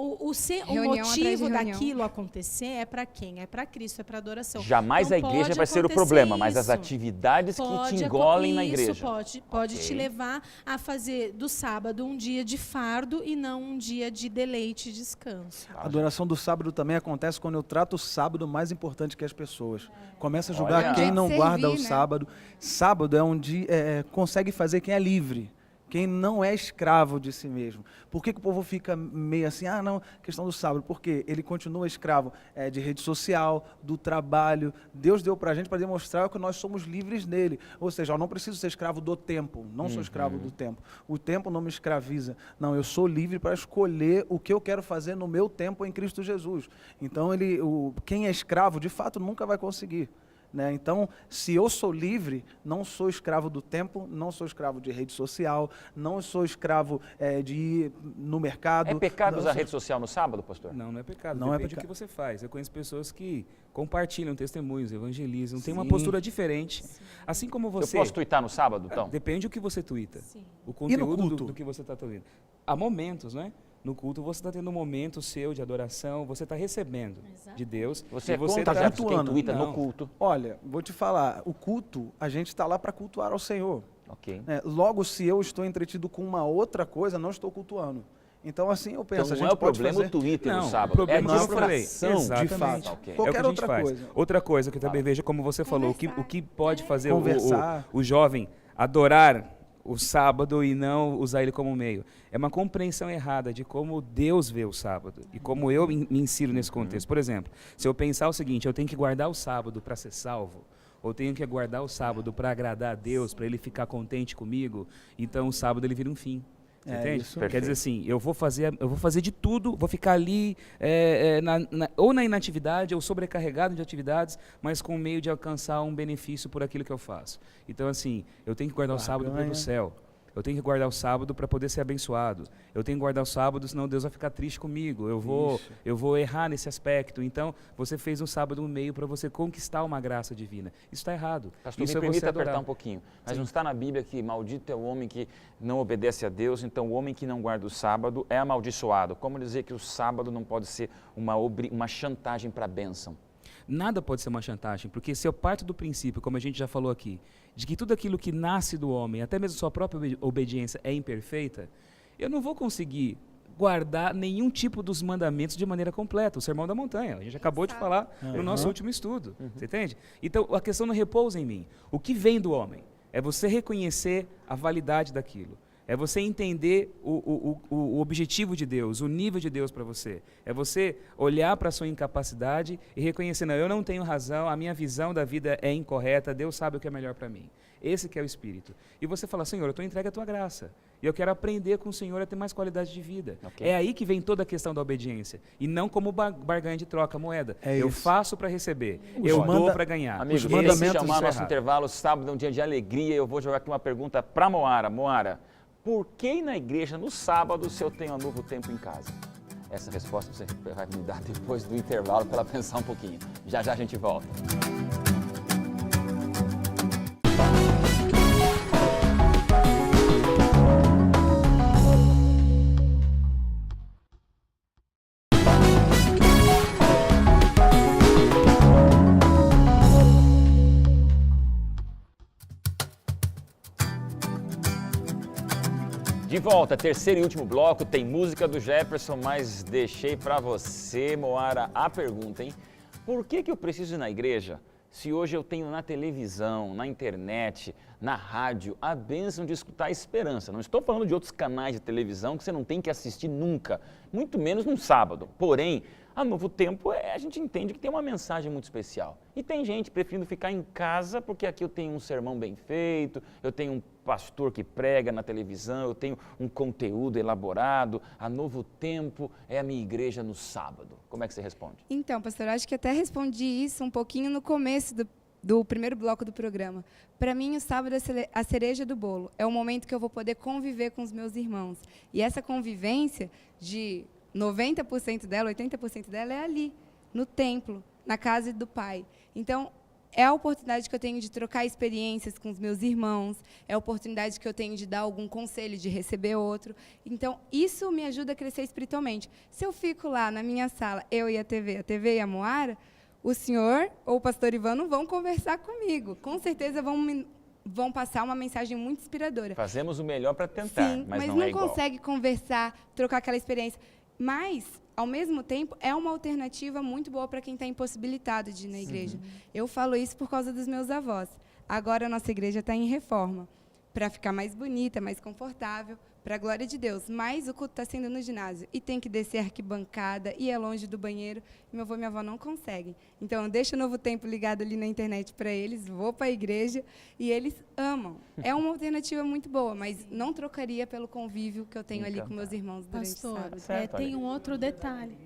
o Reunião atrás de motivo reunião. daquilo acontecer é para quem? É para Cristo, é para adoração. Jamais Então, a igreja pode vai ser o acontecer problema, mas as isso. atividades que te Pode engolem na igreja. Isso pode te Ok. levar a fazer do sábado um dia de fardo e não um dia de deleite e descanso. A adoração do sábado também acontece quando eu trato o sábado mais importante que as pessoas. Começa a julgar Olha. quem não Servir, guarda o né? sábado. Sábado é um dia, consegue fazer quem é livre. Quem não é escravo de si mesmo. Por que o povo fica meio assim, não, questão do sábado? Porque ele continua escravo de rede social, do trabalho. Deus deu pra gente para demonstrar que nós somos livres nele. Ou seja, eu não preciso ser escravo do tempo, não sou escravo do tempo. O tempo não me escraviza. Não, eu sou livre para escolher o que eu quero fazer no meu tempo em Cristo Jesus. Então, quem é escravo, de fato, nunca vai conseguir. Né? Então, se eu sou livre, não sou escravo do tempo, não sou escravo de rede social, não sou escravo de ir no mercado. É pecado não usar sou- rede social no sábado, pastor? Não é pecado. Não é Depende do pecado. que você faz. Eu conheço pessoas que compartilham testemunhos, evangelizam, têm uma Sim. postura diferente. Assim como Eu você... posso twittar no sábado, então? Depende do que você tuita. Sim. O conteúdo culto? do que você está tuitando. Há momentos, né? No culto você está tendo um momento seu de adoração, você está recebendo de Deus. Você e é você contra tá Jefferson, quem cultuando. twitta no Não. culto? Olha, vou te falar, o culto, a gente está lá para cultuar ao Senhor. Ok. Né? Logo, se eu estou entretido com uma outra coisa, não estou cultuando. Então, assim, eu penso, Então a não gente é o pode problema fazer o Twitter no Não, sábado, o problema é a que eu falei. distração. Exatamente. de fato. Ok. É o Qualquer que a gente outra faz. coisa. Outra coisa que eu também vejo, como você falou, Conversar. o que pode fazer Conversar. o jovem adorar o sábado e não usar ele como meio. É uma compreensão errada de como Deus vê o sábado e como eu me insiro nesse contexto. Por exemplo, se eu pensar o seguinte, eu tenho que guardar o sábado para ser salvo, ou tenho que guardar o sábado para agradar a Deus, para ele ficar contente comigo, então o sábado ele vira um fim. Você entende? isso. Quer dizer assim, eu vou fazer de tudo, vou ficar ali ou na inatividade, ou sobrecarregado de atividades, mas com o meio de alcançar um benefício por aquilo que eu faço. Então assim, eu tenho que guardar o sábado para ir para o céu. Eu tenho que guardar o sábado para poder ser abençoado. Eu tenho que guardar o sábado, senão Deus vai ficar triste comigo. Eu vou errar nesse aspecto. Então, você fez um sábado um meio para você conquistar uma graça divina. Isso está errado. Pastor, Isso me é você permita adorar. apertar um pouquinho. Mas não está na Bíblia que maldito é o homem que não obedece a Deus, então o homem que não guarda o sábado é amaldiçoado. Como dizer que o sábado não pode ser uma chantagem para a bênção? Nada pode ser uma chantagem, porque se eu parto do princípio, como a gente já falou aqui, de que tudo aquilo que nasce do homem, até mesmo sua própria obediência é imperfeita, eu não vou conseguir guardar nenhum tipo dos mandamentos de maneira completa. O Sermão da Montanha, a gente acabou de falar no nosso último estudo, você entende? Então, a questão não repousa em mim. O que vem do homem é você reconhecer a validade daquilo. É você entender o objetivo de Deus, o nível de Deus para você. É você olhar para a sua incapacidade e reconhecer, não, eu não tenho razão, a minha visão da vida é incorreta, Deus sabe o que é melhor para mim. Esse que é o Espírito. E você fala, Senhor, eu estou entregue à Tua graça. E eu quero aprender com o Senhor a ter mais qualidade de vida. Ok. É aí que vem toda a questão da obediência. E não como barganha de troca, moeda. É Eu isso. faço para receber, Os eu dou manda- para ganhar. Amigos, Os antes de mandamentos chamar isso é nosso errado. intervalo, sábado é um dia de alegria, eu vou jogar aqui uma pergunta para Moara. Moara, por que ir na igreja no sábado se eu tenho um novo tempo em casa? Essa resposta você vai me dar depois do intervalo para ela pensar um pouquinho. Já já a gente volta. De volta, terceiro e último bloco, tem música do Jefferson, mas deixei para você, Moara, a pergunta, hein? Por que eu preciso ir na igreja se hoje eu tenho na televisão, na internet, na rádio, a bênção de escutar a esperança. Não estou falando de outros canais de televisão que você não tem que assistir nunca, muito menos num sábado. Porém, a Novo Tempo, a gente entende que tem uma mensagem muito especial. E tem gente preferindo ficar em casa, porque aqui eu tenho um sermão bem feito, eu tenho um pastor que prega na televisão, eu tenho um conteúdo elaborado. A Novo Tempo é a minha igreja no sábado. Como é que você responde? Então, pastor, acho que até respondi isso um pouquinho no começo do primeiro bloco do programa. Para mim, o sábado é a cereja do bolo. É o momento que eu vou poder conviver com os meus irmãos. E essa convivência de 90% dela, 80% dela é ali, no templo, na casa do Pai. Então, é a oportunidade que eu tenho de trocar experiências com os meus irmãos, é a oportunidade que eu tenho de dar algum conselho, de receber outro. Então, isso me ajuda a crescer espiritualmente. Se eu fico lá na minha sala, eu e a TV e a Moara, o senhor ou o pastor Ivan não vão conversar comigo. Com certeza vão passar uma mensagem muito inspiradora. Fazemos o melhor para tentar, Sim, mas mas não é igual. consegue conversar, trocar aquela experiência. Mas, ao mesmo tempo, é uma alternativa muito boa para quem está impossibilitado de ir na igreja. Eu falo isso por causa dos meus avós. Agora a nossa igreja está em reforma, para ficar mais bonita, mais confortável, para a glória de Deus. Mas o culto está sendo no ginásio e tem que descer a arquibancada e é longe do banheiro. E meu avô e minha avó não conseguem. Então, eu deixo o Novo Tempo ligado ali na internet para eles, vou para a igreja e eles amam. É uma alternativa muito boa, mas não trocaria pelo convívio que eu tenho ali com meus irmãos durante o Pastor, sábado. Certo, tem um outro detalhe.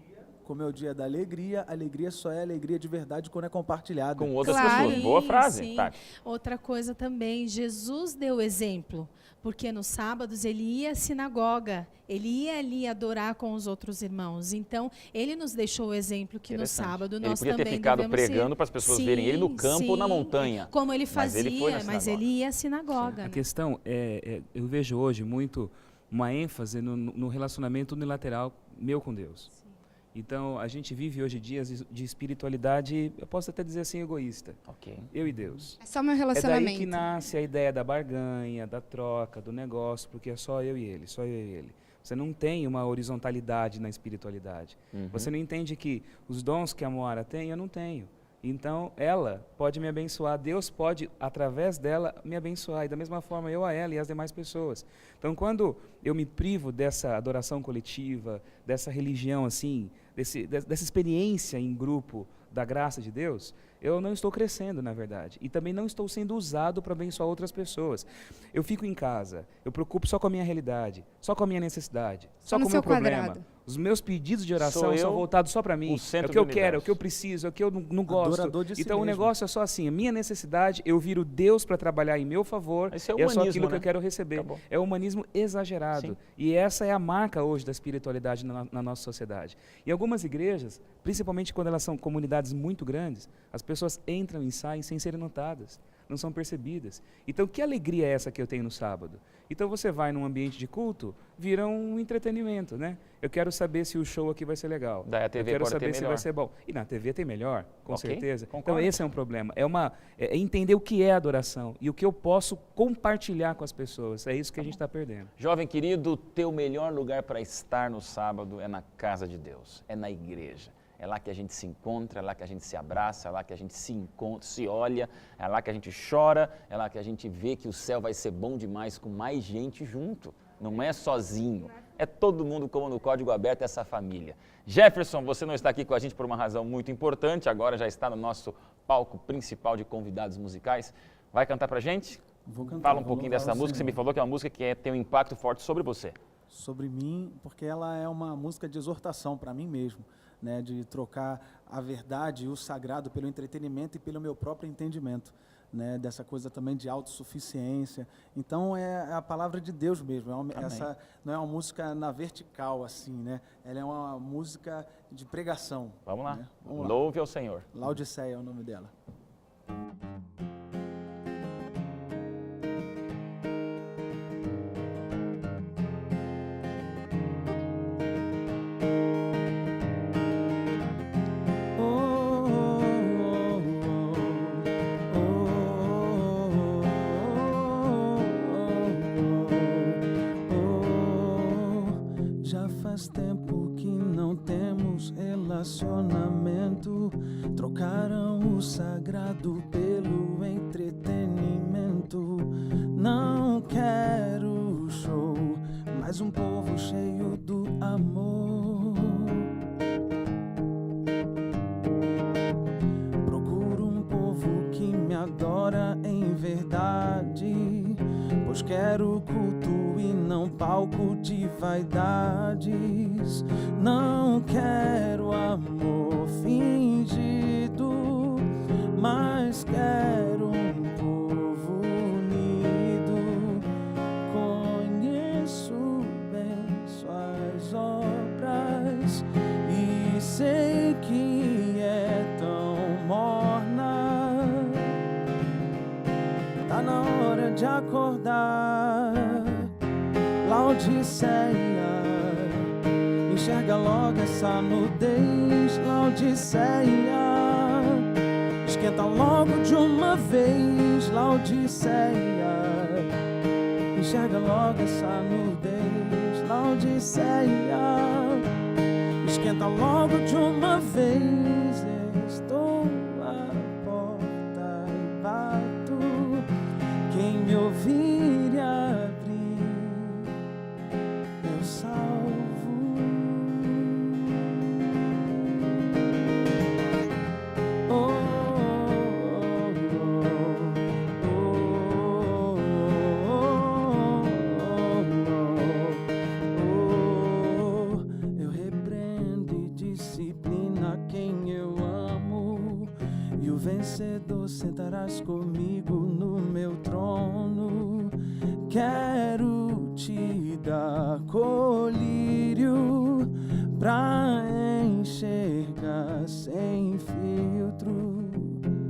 Como é o dia da alegria, alegria só é alegria de verdade quando é compartilhada. Com outras Claro. pessoas. Boa frase, Sim. Tati. Outra coisa também, Jesus deu exemplo, porque nos sábados ele ia à sinagoga, ele ia ali adorar com os outros irmãos. Então, ele nos deixou o exemplo que no Interessante. sábado Ele nós podia ter também ficado devemos pregando ir. para as pessoas Sim, verem ele no campo ou na sim, montanha. como ele Mas fazia, ele foi na mas sinagoga. ele ia à sinagoga. A né? questão eu vejo hoje muito uma ênfase no relacionamento unilateral meu com Deus. Então, a gente vive hoje dias de espiritualidade, eu posso até dizer assim, egoísta. Ok. Eu e Deus. É só meu É relacionamento. daí que nasce a ideia da barganha, da troca, do negócio, porque é só eu e ele, só eu e ele. Você não tem uma horizontalidade na espiritualidade. Você não entende que os dons que a Moara tem, eu não tenho. Então, ela pode me abençoar, Deus pode, através dela, me abençoar. E da mesma forma, eu a ela e as demais pessoas. Então, quando eu me privo dessa adoração coletiva, dessa religião, assim, dessa experiência em grupo da graça de Deus, eu não estou crescendo, na verdade. E também não estou sendo usado para abençoar outras pessoas. Eu fico em casa, eu preocupo só com a minha realidade, só com a minha necessidade, só com o no seu meu problema. quadrado. Os meus pedidos de oração Sou são eu, voltados só para mim. o centro É o que eu do quero, é o universo. que eu preciso, é o que eu não gosto. Adorador de si Então o mesmo. negócio é só assim, a minha necessidade, eu viro Deus para trabalhar em meu favor, Esse é o e é só humanismo, aquilo que né? eu quero receber. Acabou. É o humanismo exagerado. Sim. E essa é a marca hoje da espiritualidade na nossa sociedade. E algumas igrejas, principalmente quando elas são comunidades muito grandes, as pessoas entram e saem sem serem notadas, não são percebidas. Então, que alegria é essa que eu tenho no sábado? Então, você vai num ambiente de culto, vira um entretenimento, né? Eu quero saber se o show aqui vai ser legal. Daí a TV eu quero pode ter saber se melhor. vai ser bom. E na TV tem melhor, com Ok, certeza. concordo. Então, esse é um problema. É entender o que é adoração e o que eu posso compartilhar com as pessoas. É isso que a gente está perdendo. Jovem querido, teu melhor lugar para estar no sábado é na casa de Deus, é na igreja. É lá que a gente se encontra, é lá que a gente se abraça, é lá que a gente se encontra, se olha, é lá que a gente chora, é lá que a gente vê que o céu vai ser bom demais com mais gente junto. Não é sozinho, é todo mundo como no Código Aberto, essa família. Jefferson, você não está aqui com a gente por uma razão muito importante, agora já está no nosso palco principal de convidados musicais. Vai cantar pra gente? Vou cantar, Fala um vou pouquinho louvar dessa o música, você Senhor. me falou que é uma música que tem um impacto forte sobre você. Sobre mim, porque ela é uma música de exortação para mim mesmo, né, de trocar a verdade e o sagrado pelo entretenimento e pelo meu próprio entendimento, né, dessa coisa também de autossuficiência. Então é a palavra de Deus mesmo, essa não é uma música na vertical assim, né? Ela é uma música de pregação. Vamos lá, né? Vamos lá. louve ao Senhor. Laodiceia é o nome dela. Já faz tempo que não temos relacionamento. Trocaram o sagrado pelo entretenimento. canto. Não quero show, mas um povo cheio do amor. Procuro um povo que me adora em verdade, pois quero culto e não palco de vaidades. Não quero amor fingido, mas quero um povo unido. Conheço bem suas obras e sei que é tão morna. Tá na hora de acordar, Laodiceia. Enxerga logo essa nudez, Laodiceia. Esquenta logo de uma vez, Laodiceia. Enxerga logo essa nudez, Laodiceia. Esquenta logo de uma vez. Estou à porta e bato. Quem me ouvir e abrir, eu salvo. Eu repreendo e disciplina quem eu amo, e o vencedor sentarás comigo no meu trono. Quero te dar colírio pra enxergar sem filtro,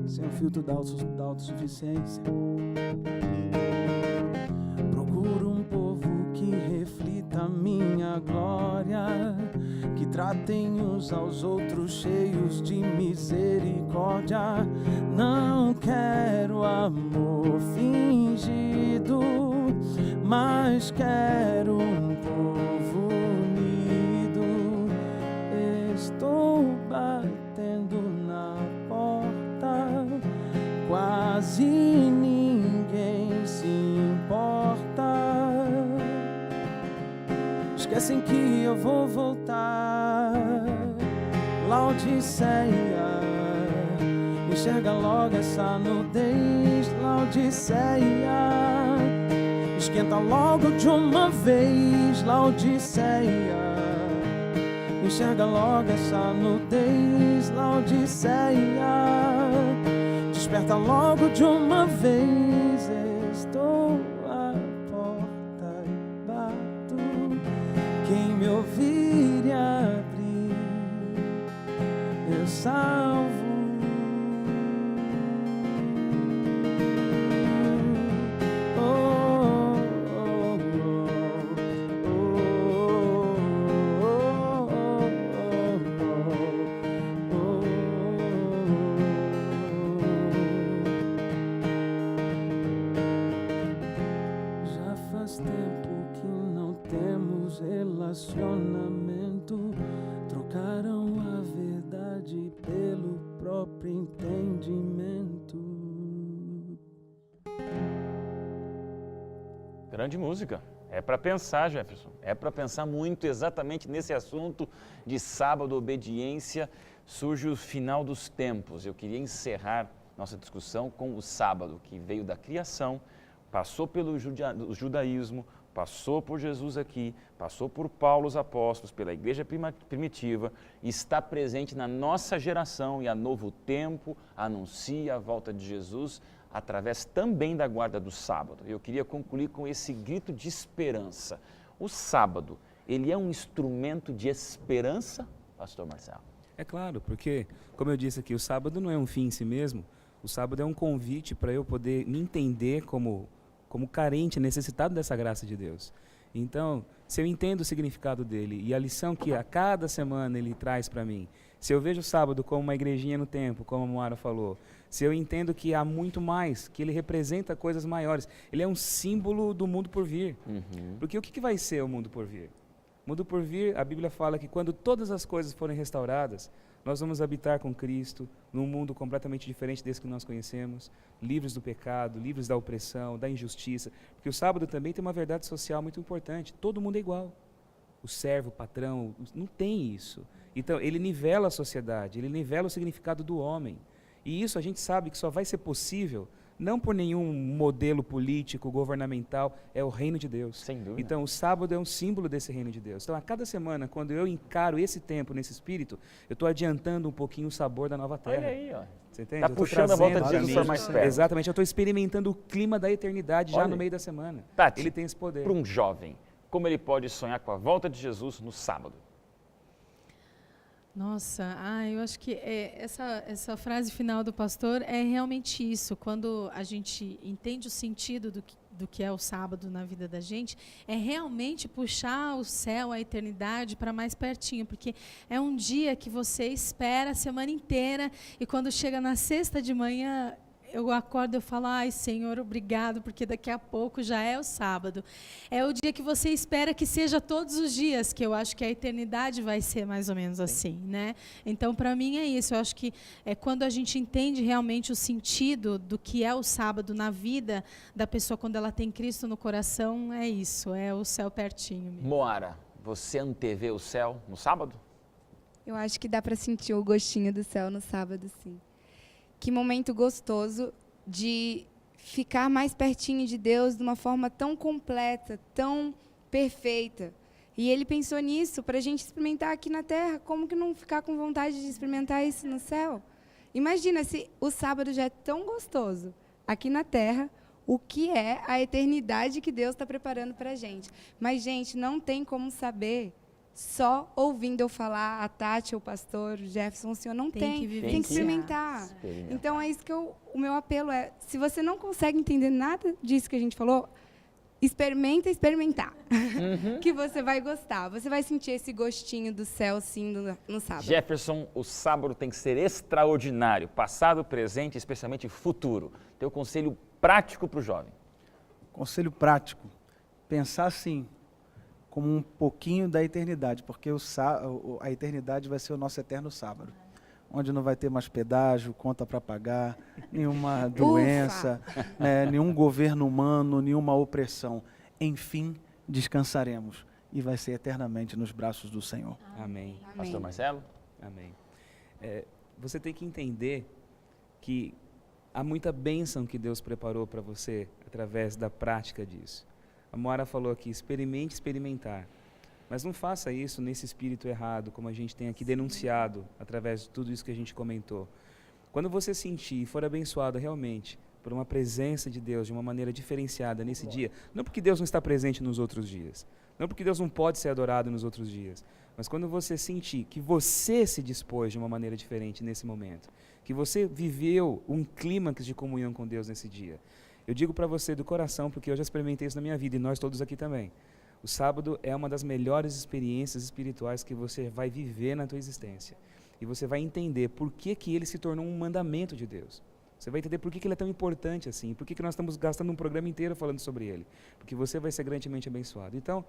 sem o filtro da autossuficiência. Procuro um povo que reflita minha glória, que tratem uns aos outros cheios de misericórdia. Não quero amor fingido, mas quero um povo unido. Estou batendo na porta, quase ninguém se importa. Esquecem que eu vou voltar, Laodiceia. Enxerga logo essa nudez, Laodiceia. Esquenta logo de uma vez, Laodiceia. Enxerga logo essa nudez, Laodiceia. Desperta logo de uma vez. Estou à porta e bato. Quem me ouvir e abrir, eu salvo. Faz tempo que não temos relacionamento. Trocaram a verdade pelo próprio entendimento. Grande música. É para pensar, Jefferson. É para pensar muito exatamente nesse assunto de sábado, obediência. Surge o final dos tempos. Eu queria encerrar nossa discussão com o sábado, que veio da criação, passou pelo judaísmo, passou por Jesus aqui, passou por Paulo os apóstolos, pela igreja primitiva, está presente na nossa geração e a Novo Tempo anuncia a volta de Jesus através também da guarda do sábado. Eu queria concluir com esse grito de esperança. O sábado, ele é um instrumento de esperança, pastor Marcelo? É claro, porque, como eu disse aqui, o sábado não é um fim em si mesmo, o sábado é um convite para eu poder me entender como carente, necessitado dessa graça de Deus. Então, se eu entendo o significado dele e a lição que a cada semana ele traz para mim, se eu vejo o sábado como uma igrejinha no tempo, como a Moara falou, se eu entendo que há muito mais, que ele representa coisas maiores, ele é um símbolo do mundo por vir. Porque o que vai ser o mundo por vir? Mundo por vir, a Bíblia fala que quando todas as coisas forem restauradas, nós vamos habitar com Cristo num mundo completamente diferente desse que nós conhecemos, livres do pecado, livres da opressão, da injustiça. Porque o sábado também tem uma verdade social muito importante. Todo mundo é igual. O servo, o patrão, não tem isso. Então, ele nivela a sociedade, ele nivela o significado do homem. E isso a gente sabe que só vai ser possível não por nenhum modelo político, governamental, é o reino de Deus. Sem dúvida. Então, o sábado é um símbolo desse reino de Deus. Então, a cada semana, quando eu encaro esse tempo, nesse espírito, eu estou adiantando um pouquinho o sabor da nova terra. Olha aí, ó. Você entende? Tá Eu tô puxando a volta de trazendo Jesus pra para mim. mais perto. Exatamente, eu estou experimentando o clima da eternidade já Olha no aí. meio da semana. Tati, Ele tem esse poder. para um jovem, como ele pode sonhar com a volta de Jesus no sábado? Nossa, eu acho que essa frase final do pastor é realmente isso. Quando a gente entende o sentido do que é o sábado na vida da gente, é realmente puxar o céu, a eternidade para mais pertinho, porque é um dia que você espera a semana inteira e quando chega na sexta de manhã, eu acordo e falo, ai Senhor, obrigado, porque daqui a pouco já é o sábado. É o dia que você espera que seja todos os dias, que eu acho que a eternidade vai ser mais ou menos assim, né? Então, para mim é isso. Eu acho que é quando a gente entende realmente o sentido do que é o sábado na vida da pessoa, quando ela tem Cristo no coração, é isso, é o céu pertinho mesmo. Moara, você antevê o céu no sábado? Eu acho que dá para sentir o gostinho do céu no sábado, sim. Que momento gostoso de ficar mais pertinho de Deus de uma forma tão completa, tão perfeita. E Ele pensou nisso para a gente experimentar aqui na Terra. Como que não ficar com vontade de experimentar isso no céu? Imagina se o sábado já é tão gostoso aqui na Terra, o que é a eternidade que Deus está preparando para a gente. Mas, gente, não tem como saber só ouvindo eu falar, a Tati, o pastor, o Jefferson, o senhor não tem. que viver Tem que isso. experimentar. Experimentar. Então, é isso que o meu apelo é. Se você não consegue entender nada disso que a gente falou, experimenta experimentar. Que você vai gostar. Você vai sentir esse gostinho do céu, sim, no sábado. Jefferson, o sábado tem que ser extraordinário, passado, presente, especialmente futuro. Teu conselho prático para o jovem. Conselho prático, pensar assim, como um pouquinho da eternidade, porque a eternidade vai ser o nosso eterno sábado, onde não vai ter mais pedágio, conta para pagar, nenhuma doença, nenhum governo humano, nenhuma opressão. Enfim, descansaremos e vai ser eternamente nos braços do Senhor. Amém. Pastor Marcelo? Amém. Você tem que entender que há muita bênção que Deus preparou para você através da prática disso. A Moara falou aqui, experimente experimentar. Mas não faça isso nesse espírito errado, como a gente tem aqui denunciado através de tudo isso que a gente comentou. Quando você sentir e for abençoado realmente por uma presença de Deus de uma maneira diferenciada nesse dia, não porque Deus não está presente nos outros dias, não porque Deus não pode ser adorado nos outros dias, mas quando você sentir que você se dispôs de uma maneira diferente nesse momento, que você viveu um clímax de comunhão com Deus nesse dia. Eu digo para você do coração, porque eu já experimentei isso na minha vida e nós todos aqui também. O sábado é uma das melhores experiências espirituais que você vai viver na tua existência. E você vai entender por que ele se tornou um mandamento de Deus. Você vai entender por que ele é tão importante assim, por que nós estamos gastando um programa inteiro falando sobre ele. Porque você vai ser grandemente abençoado. Então,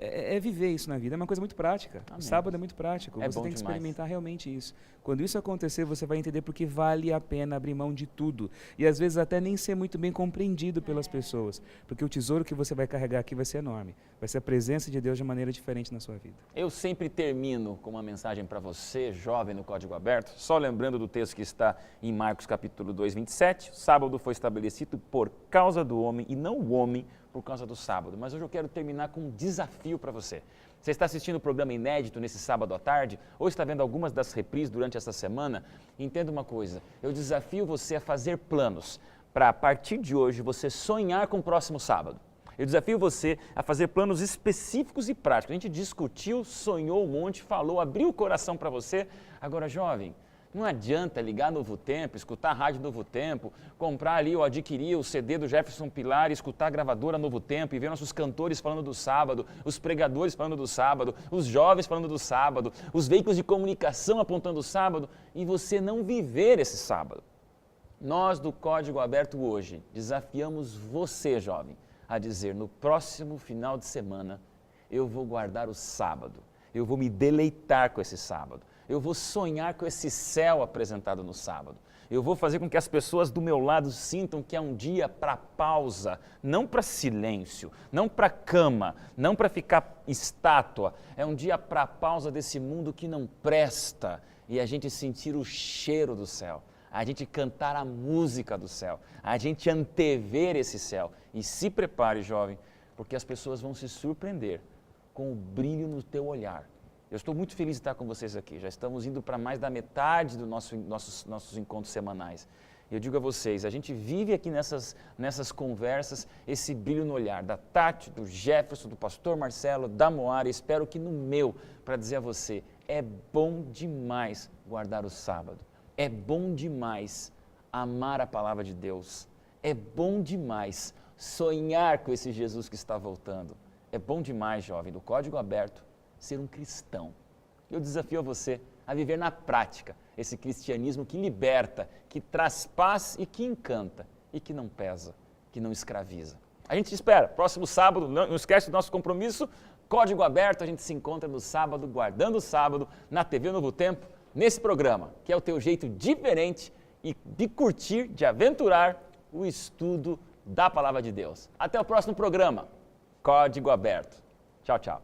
é viver isso na vida, é uma coisa muito prática. Amém. O sábado é muito prático, É você bom tem que demais. experimentar realmente isso. Quando isso acontecer, você vai entender porque vale a pena abrir mão de tudo. E às vezes até nem ser muito bem compreendido pelas pessoas, porque o tesouro que você vai carregar aqui vai ser enorme. Vai ser a presença de Deus de maneira diferente na sua vida. Eu sempre termino com uma mensagem para você, jovem no Código Aberto, só lembrando do texto que está em Marcos capítulo 2, 27. O sábado foi estabelecido por causa do homem e não o homem por causa do sábado. Mas hoje eu quero terminar com um desafio para você. Você está assistindo o programa inédito nesse sábado à tarde ou está vendo algumas das reprises durante essa semana? Entenda uma coisa, eu desafio você a fazer planos para, a partir de hoje, você sonhar com o próximo sábado. Eu desafio você a fazer planos específicos e práticos. A gente discutiu, sonhou um monte, falou, abriu o coração para você. Agora, jovem, não adianta ligar Novo Tempo, escutar a rádio Novo Tempo, comprar ali ou adquirir o CD do Jefferson Pilar, escutar a gravadora Novo Tempo e ver nossos cantores falando do sábado, os pregadores falando do sábado, os jovens falando do sábado, os veículos de comunicação apontando o sábado e você não viver esse sábado. Nós do Código Aberto hoje desafiamos você, jovem, a dizer no próximo final de semana eu vou guardar o sábado, eu vou me deleitar com esse sábado, eu vou sonhar com esse céu apresentado no sábado. Eu vou fazer com que as pessoas do meu lado sintam que é um dia para pausa, não para silêncio, não para cama, não para ficar estátua. É um dia para pausa desse mundo que não presta e a gente sentir o cheiro do céu, a gente cantar a música do céu, a gente antever esse céu. E se prepare, jovem, porque as pessoas vão se surpreender com o brilho no teu olhar. Eu estou muito feliz de estar com vocês aqui. Já estamos indo para mais da metade dos nossos encontros semanais. E eu digo a vocês, a gente vive aqui nessas conversas esse brilho no olhar da Tati, do Jefferson, do pastor Marcelo, da Moara. Espero que no meu, para dizer a você, é bom demais guardar o sábado. É bom demais amar a palavra de Deus. É bom demais sonhar com esse Jesus que está voltando. É bom demais, jovem, do Código Aberto, ser um cristão. Eu desafio a você a viver na prática esse cristianismo que liberta, que traz paz e que encanta, e que não pesa, que não escraviza. A gente te espera, próximo sábado, não esquece do nosso compromisso, Código Aberto, a gente se encontra no sábado, guardando o sábado, na TV Novo Tempo, nesse programa, que é o teu jeito diferente e de curtir, de aventurar o estudo da Palavra de Deus. Até o próximo programa, Código Aberto. Tchau, tchau.